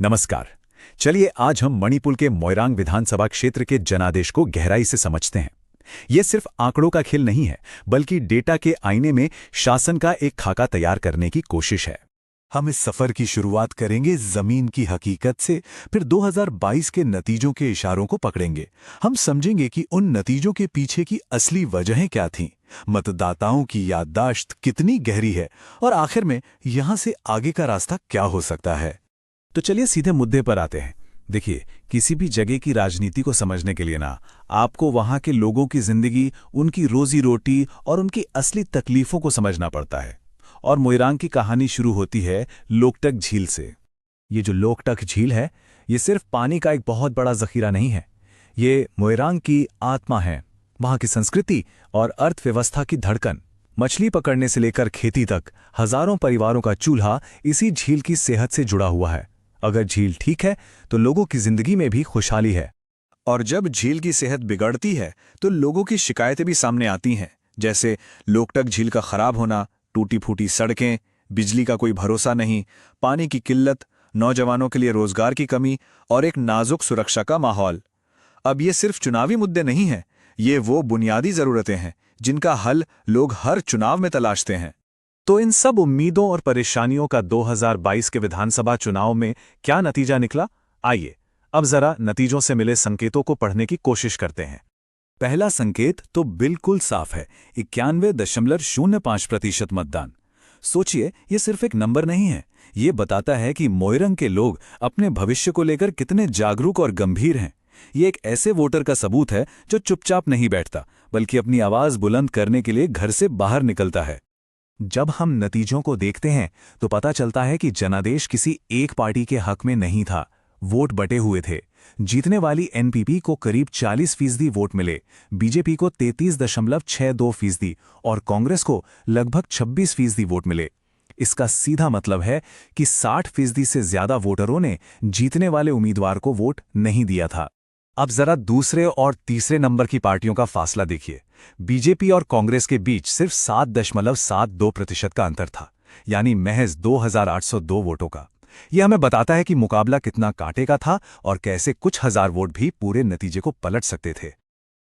नमस्कार। चलिए आज हम मणिपुर के मोइरांग विधानसभा क्षेत्र के जनादेश को गहराई से समझते हैं। ये सिर्फ आंकड़ों का खेल नहीं है, बल्कि डेटा के आईने में शासन का एक खाका तैयार करने की कोशिश है। हम इस सफर की शुरुआत करेंगे जमीन की हकीकत से, फिर 2022 के नतीजों के इशारों को पकड़ेंगे। हम समझेंगे कि उन नतीजों के पीछे की असली वजहें क्या थीं, मतदाताओं की याददाश्त कितनी गहरी है और आखिर में यहां से आगे का रास्ता क्या हो सकता है। तो चलिए सीधे मुद्दे पर आते हैं। देखिए, किसी भी जगह की राजनीति को समझने के लिए आपको वहां के लोगों की जिंदगी, उनकी रोजी रोटी और उनकी असली तकलीफों को समझना पड़ता है। और मोइरांग की कहानी शुरू होती है लोकटक झील से। ये जो लोकटक झील है, ये सिर्फ पानी का एक बहुत बड़ा जखीरा नहीं है। ये मोइरांग की आत्मा है, वहां की संस्कृति और अर्थव्यवस्था की धड़कन। मछली पकड़ने से लेकर खेती तक हजारों परिवारों का चूल्हा इसी झील की सेहत से जुड़ा हुआ है। अगर झील ठीक है तो लोगों की जिंदगी में भी खुशहाली है। और जब झील की सेहत बिगड़ती है तो लोगों की शिकायतें भी सामने आती हैं, जैसे लोकटक झील का खराब होना, टूटी फूटी सड़कें, बिजली का कोई भरोसा नहीं, पानी की किल्लत, नौजवानों के लिए रोजगार की कमी और एक नाजुक सुरक्षा का माहौल। अब ये सिर्फ चुनावी मुद्दे नहीं हैं, ये वो बुनियादी जरूरतें हैं जिनका हल लोग हर चुनाव में तलाशते हैं। तो इन सब उम्मीदों और परेशानियों का 2022 के विधानसभा चुनाव में क्या नतीजा निकला? आइए अब जरा नतीजों से मिले संकेतों को पढ़ने की कोशिश करते हैं। पहला संकेत तो बिल्कुल साफ है, 91.05% मतदान। सोचिए, ये सिर्फ एक नंबर नहीं है, ये बताता है कि मोइरांग के लोग अपने भविष्य को लेकर कितने जागरूक और गंभीर हैं। ये एक ऐसे वोटर का सबूत है जो चुपचाप नहीं बैठता, बल्कि अपनी आवाज बुलंद करने के लिए घर से बाहर निकलता है। जब हम नतीजों को देखते हैं तो पता चलता है कि जनादेश किसी एक पार्टी के हक में नहीं था। वोट बटे हुए थे। जीतने वाली एनपीपी को करीब 40% वोट मिले, बीजेपी को 33.62% और कांग्रेस को लगभग 26% वोट मिले। इसका सीधा मतलब है कि 60% से ज्यादा वोटरों ने जीतने वाले उम्मीदवार को वोट नहीं दिया था। अब जरा दूसरे और तीसरे नंबर की पार्टियों का फासला देखिए। बीजेपी और कांग्रेस के बीच सिर्फ 7.72% का अंतर था, यानी महज 2802 वोटों का। यह हमें बताता है कि मुकाबला कितना कांटे का था और कैसे कुछ हजार वोट भी पूरे नतीजे को पलट सकते थे।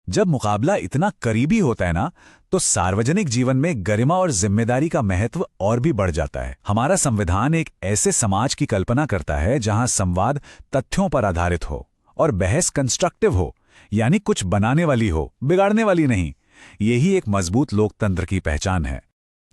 जब मुकाबला इतना करीबी होता है तो सार्वजनिक जीवन में गरिमा और जिम्मेदारी का महत्व और भी बढ़ जाता है। हमारा संविधान एक ऐसे समाज की कल्पना करता है जहां संवाद तथ्यों पर आधारित हो और बहस कंस्ट्रक्टिव हो, यानी कुछ बनाने वाली हो, बिगाड़ने वाली नहीं। यही एक मजबूत लोकतंत्र की पहचान है।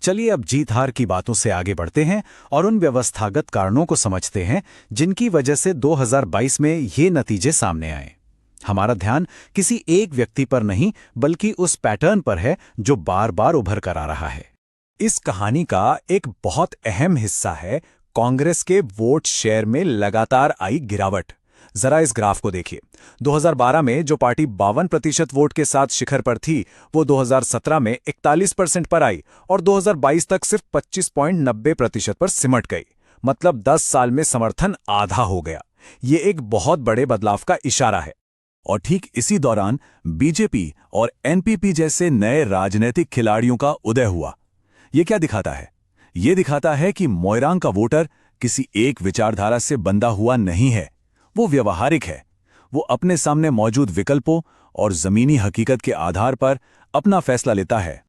चलिए अब जीत हार की बातों से आगे बढ़ते हैं और उन व्यवस्थागत कारणों को समझते हैं जिनकी वजह से 2022 में ये नतीजे सामने आए। हमारा ध्यान किसी एक व्यक्ति पर नहीं, बल्कि उस पैटर्न पर है जो बार बार उभर कर आ रहा है। इस कहानी का एक बहुत अहम हिस्सा है कांग्रेस के वोट शेयर में लगातार आई गिरावट। जरा इस ग्राफ को देखिए। 2012 में जो पार्टी 52% वोट के साथ शिखर पर थी, वो 2017 में 41% पर आई और 2022 तक सिर्फ 25.90% पर सिमट गई। मतलब 10 साल में समर्थन आधा हो गया। ये एक बहुत बड़े बदलाव का इशारा है। और ठीक इसी दौरान बीजेपी और एनपीपी जैसे नए राजनीतिक खिलाड़ियों का उदय हुआ। ये क्या दिखाता है? ये दिखाता है कि मोइरांग का वोटर किसी एक विचारधारा से बंधा हुआ नहीं है, वो व्यवहारिक है। वो अपने सामने मौजूद विकल्पों और जमीनी हकीकत के आधार पर अपना फैसला लेता है।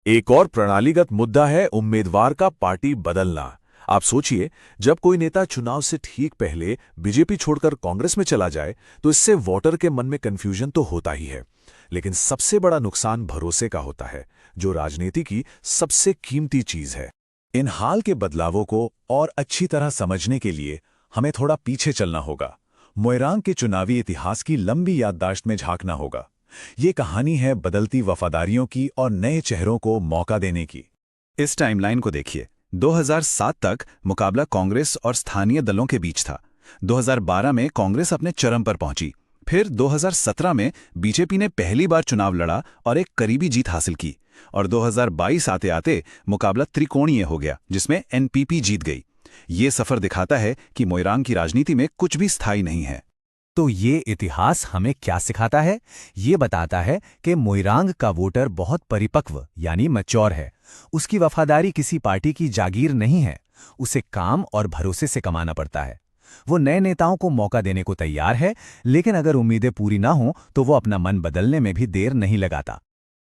एक और प्रणालीगत मुद्दा है उम्मीदवार का पार्टी बदलना। आप सोचिए, जब कोई नेता चुनाव से ठीक पहले बीजेपी छोड़कर कांग्रेस में चला जाए तो इससे वोटर के मन में कंफ्यूजन तो होता ही है, लेकिन सबसे बड़ा नुकसान भरोसे का होता है, जो राजनीति की सबसे कीमती चीज है। इन हाल के बदलावों को और अच्छी तरह समझने के लिए हमें थोड़ा पीछे चलना होगा। मोइरांग के चुनावी इतिहास की लंबी याददाश्त में झांकना होगा। ये कहानी है बदलती वफादारियों की और नए चेहरों को मौका देने की। इस टाइमलाइन को देखिए। 2007 तक मुकाबला कांग्रेस और स्थानीय दलों के बीच था। 2012 में कांग्रेस अपने चरम पर पहुंची। फिर 2017 में बीजेपी ने पहली बार चुनाव लड़ा और एक करीबी जीत हासिल की। और 2022 आते आते मुकाबला त्रिकोणीय हो गया, जिसमें एनपीपी जीत गई। ये सफर दिखाता है कि मोइरांग की राजनीति में कुछ भी स्थायी नहीं है। तो ये इतिहास हमें क्या सिखाता है? ये बताता है कि मोइरांग का वोटर बहुत परिपक्व यानी मैच्योर है। उसकी वफादारी किसी पार्टी की जागीर नहीं है, उसे काम और भरोसे से कमाना पड़ता है। वो नए नेताओं को मौका देने को तैयार है, लेकिन अगर उम्मीदें पूरी ना हों तो वो अपना मन बदलने में भी देर नहीं लगाता।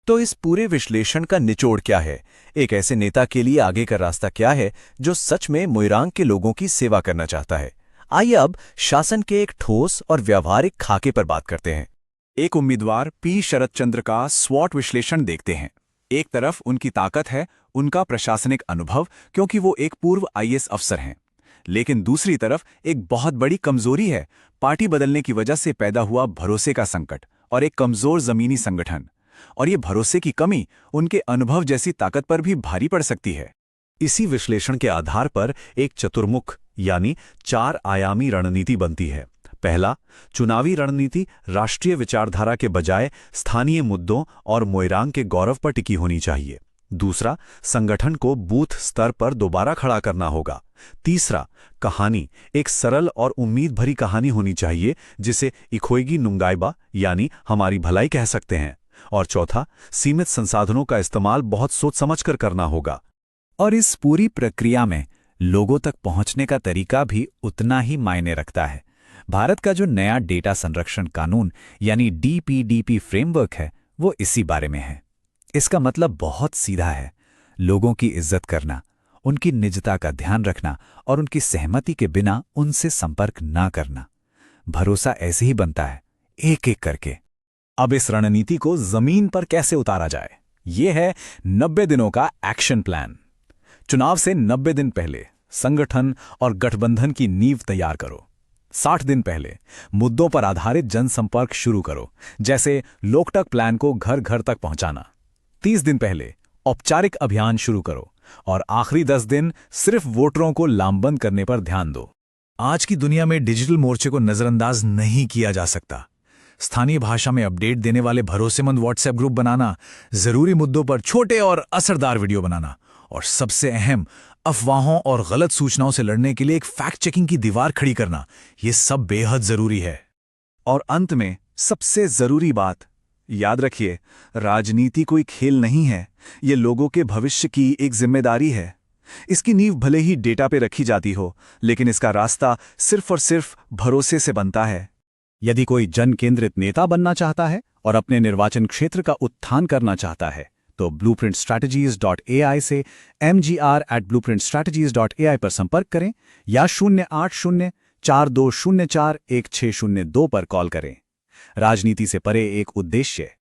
तो इस पूरे विश्लेषण का निचोड़ क्या है? एक ऐसे नेता के लिए आगे का रास्ता क्या है जो सच में मोइरांग के लोगों की सेवा करना चाहता है? आइए अब शासन के एक ठोस और व्यावहारिक खाके पर बात करते हैं। एक उम्मीदवार पी शरद चंद्र का स्वॉट विश्लेषण देखते हैं। एक तरफ उनकी ताकत है, उनका प्रशासनिक अनुभव, क्योंकि वो एक पूर्व आईएएस अफसर हैं। लेकिन दूसरी तरफ एक बहुत बड़ी कमजोरी है, पार्टी बदलने की वजह से पैदा हुआ भरोसे का संकट और एक कमजोर जमीनी संगठन। और ये भरोसे की कमी उनके अनुभव जैसी ताकत पर भी भारी पड़ सकती है। इसी विश्लेषण के आधार पर एक चतुर्मुख यानी 4 आयामी रणनीति बनती है। पहला, चुनावी रणनीति राष्ट्रीय विचारधारा के बजाय स्थानीय मुद्दों और मोइरांग के गौरव पर टिकी होनी चाहिए। दूसरा, संगठन को बूथ स्तर पर दोबारा खड़ा करना होगा। तीसरा, कहानी एक सरल और उम्मीद भरी कहानी होनी चाहिए जिसे इखोइगी नुंगाइबा यानी हमारी भलाई कह सकते हैं। और चौथा, सीमित संसाधनों का इस्तेमाल बहुत सोच समझकर करना होगा। और इस पूरी प्रक्रिया में लोगों तक पहुंचने का तरीका भी उतना ही मायने रखता है। भारत का जो नया डेटा संरक्षण कानून यानी डीपीडीपी फ्रेमवर्क है, वो इसी बारे में है। इसका मतलब बहुत सीधा है, लोगों की इज्जत करना, उनकी निजता का ध्यान रखना और उनकी सहमति के बिना उनसे संपर्क ना करना। भरोसा ऐसे ही बनता है, एक एक करके। अब इस रणनीति को जमीन पर कैसे उतारा जाए, ये है 90 दिनों का एक्शन प्लान। चुनाव से 90 दिन पहले संगठन और गठबंधन की नींव तैयार करो। 60 दिन पहले मुद्दों पर आधारित जनसंपर्क शुरू करो, जैसे लोकटक प्लान को घर घर तक पहुंचाना। 30 दिन पहले औपचारिक अभियान शुरू करो और आखिरी 10 दिन सिर्फ वोटरों को लामबंद करने पर ध्यान दो। आज की दुनिया में डिजिटल मोर्चे को नजरअंदाज नहीं किया जा सकता। स्थानीय भाषा में अपडेट देने वाले भरोसेमंद व्हाट्सएप ग्रुप बनाना, जरूरी मुद्दों पर छोटे और असरदार वीडियो बनाना, और सबसे अहम, अफवाहों और गलत सूचनाओं से लड़ने के लिए एक फैक्ट चेकिंग की दीवार खड़ी करना, ये सब बेहद जरूरी है। और अंत में सबसे जरूरी बात, याद रखिए, राजनीति कोई खेल नहीं है, ये लोगों के भविष्य की एक जिम्मेदारी है। इसकी नींव भले ही डेटा पे रखी जाती हो, लेकिन इसका रास्ता सिर्फ और सिर्फ भरोसे से बनता है। यदि कोई जन केंद्रित नेता बनना चाहता है और अपने निर्वाचन क्षेत्र का उत्थान करना चाहता है, तो blueprintstrategies.ai से mgr@blueprintstrategies.ai पर संपर्क करें या 08042041602 पर कॉल करें। राजनीति से परे एक उद्देश्य,